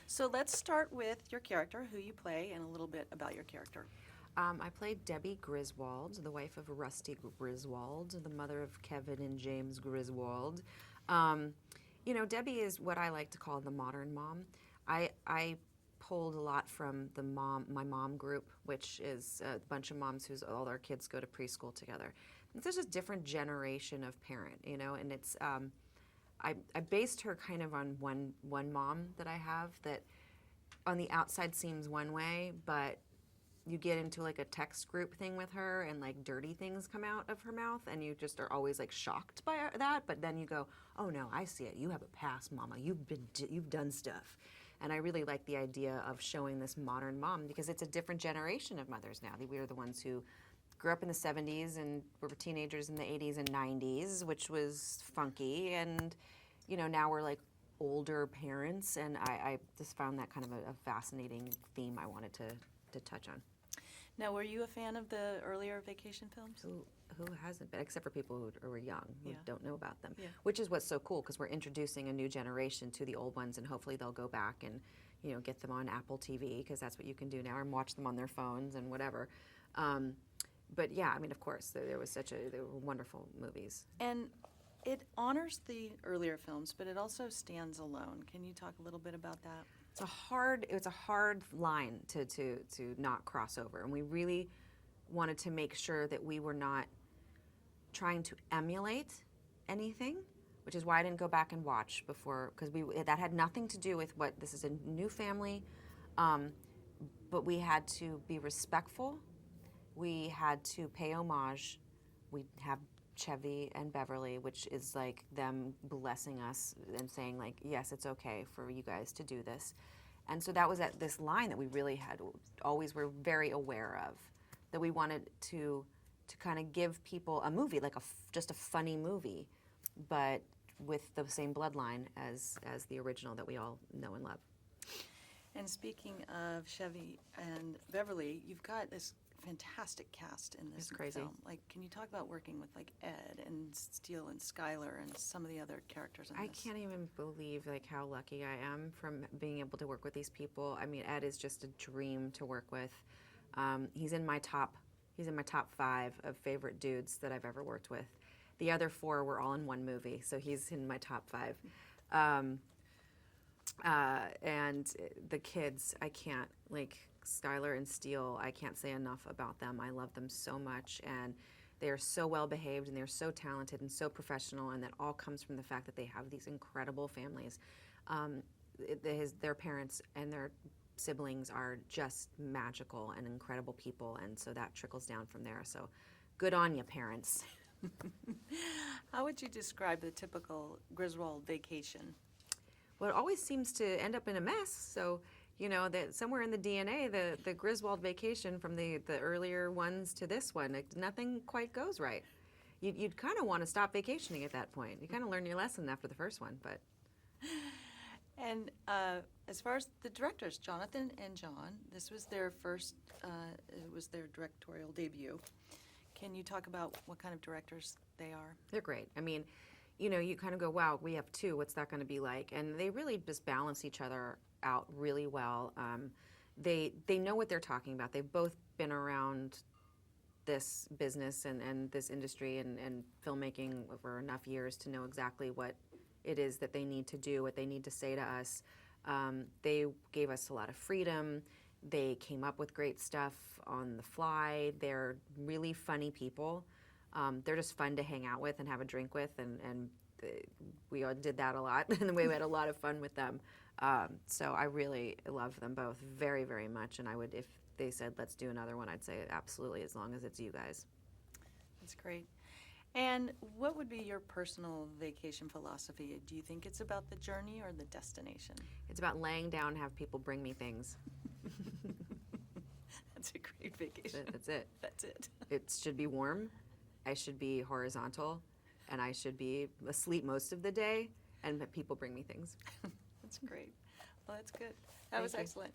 So let's start with your character, who you play, and a little bit about your character. I played Debbie Griswold, the wife of Rusty Griswold, the mother of Kevin and James Griswold. You know, Debbie is what I like to call the modern mom. I pulled a lot from my mom group, which is a bunch of moms whose all their kids go to preschool together. There's a different generation of parent, you know, and it's I based her kind of on one mom that I have that on the outside seems one way, but you get into like a text group thing with her and like dirty things come out of her mouth and you just are always like shocked by that, but then you go, oh no, I see it. You have a past, mama. You've done stuff. And I really like the idea of showing this modern mom because it's a different generation of mothers now. We are the ones who grew up in the 70s and were teenagers in the 80s and 90s, which was funky. And, you know, now we're like older parents. And I just found that kind of a fascinating theme I wanted to touch on. Now, were you a fan of the earlier vacation films? Who hasn't been, except for people who are young, who don't know about them, Yeah. which is what's so cool because we're introducing a new generation to the old ones and hopefully they'll go back and, you know, get them on Apple TV because that's what you can do now and watch them on their phones and whatever. But yeah, I mean, of course, they were wonderful movies. And it honors the earlier films, but it also stands alone. Can you talk a little bit about that? It's a hard line to not cross over, and we really wanted to make sure that we were not trying to emulate anything, which is why I didn't go back and watch before, because that had nothing to do with what this is a new family, but we had to be respectful. We had to pay homage. We have Chevy and Beverly, which is like them blessing us and saying like, yes, it's okay for you guys to do this. And so that was at this line that we really had always were very aware of, that we wanted to kind of give people a movie, like just a funny movie, but with the same bloodline as the original that we all know and love. And speaking of Chevy and Beverly, you've got this fantastic cast in this It's crazy. film. Like, can you talk about working with like Ed and Steele and Skylar and some of the other characters in I this? can't even believe like how lucky I am from being able to work with these people. I mean, Ed is just a dream to work with. He's in my top 5 of favorite dudes that I've ever worked with. The other 4 were all in one movie, so he's in my top 5. And the kids, I can't, like Skylar and Steele, I can't say enough about them. I love them so much, and they are so well behaved, and they're so talented and so professional, and that all comes from the fact that they have these incredible families. Their parents and their siblings are just magical and incredible people, and so that trickles down from there. So good on you, parents. How would you describe the typical Griswold vacation? Well, it always seems to end up in a mess. So, you know, that somewhere in the DNA, the Griswold vacation from the earlier ones to this one, nothing quite goes right. You'd kind of want to stop vacationing at that point. You kind of learn your lesson after the first one, but. And as far as the directors, Jonathan and John, this was their first, it was their directorial debut. Can you talk about what kind of directors they are? They're great. I mean, you know, you kind of go, wow, we have 2, what's that going to be like? And they really just balance each other out really well. They know what they're talking about. They've both been around this business and this industry and filmmaking for enough years to know exactly what it is that they need to do, what they need to say to us. They gave us a lot of freedom. They came up with great stuff on the fly. They're really funny people. They're just fun to hang out with and have a drink with, and we all did that a lot, and we had a lot of fun with them. So I really love them both very, very much, and I would, if they said, let's do another one, I'd say absolutely, as long as it's you guys. That's great. And what would be your personal vacation philosophy? Do you think it's about the journey or the destination? It's about laying down and have people bring me things. That's a great vacation. That's it. That's it. It should be warm. I should be horizontal, and I should be asleep most of the day, and people bring me things. That's great. Well, that's good. That was excellent.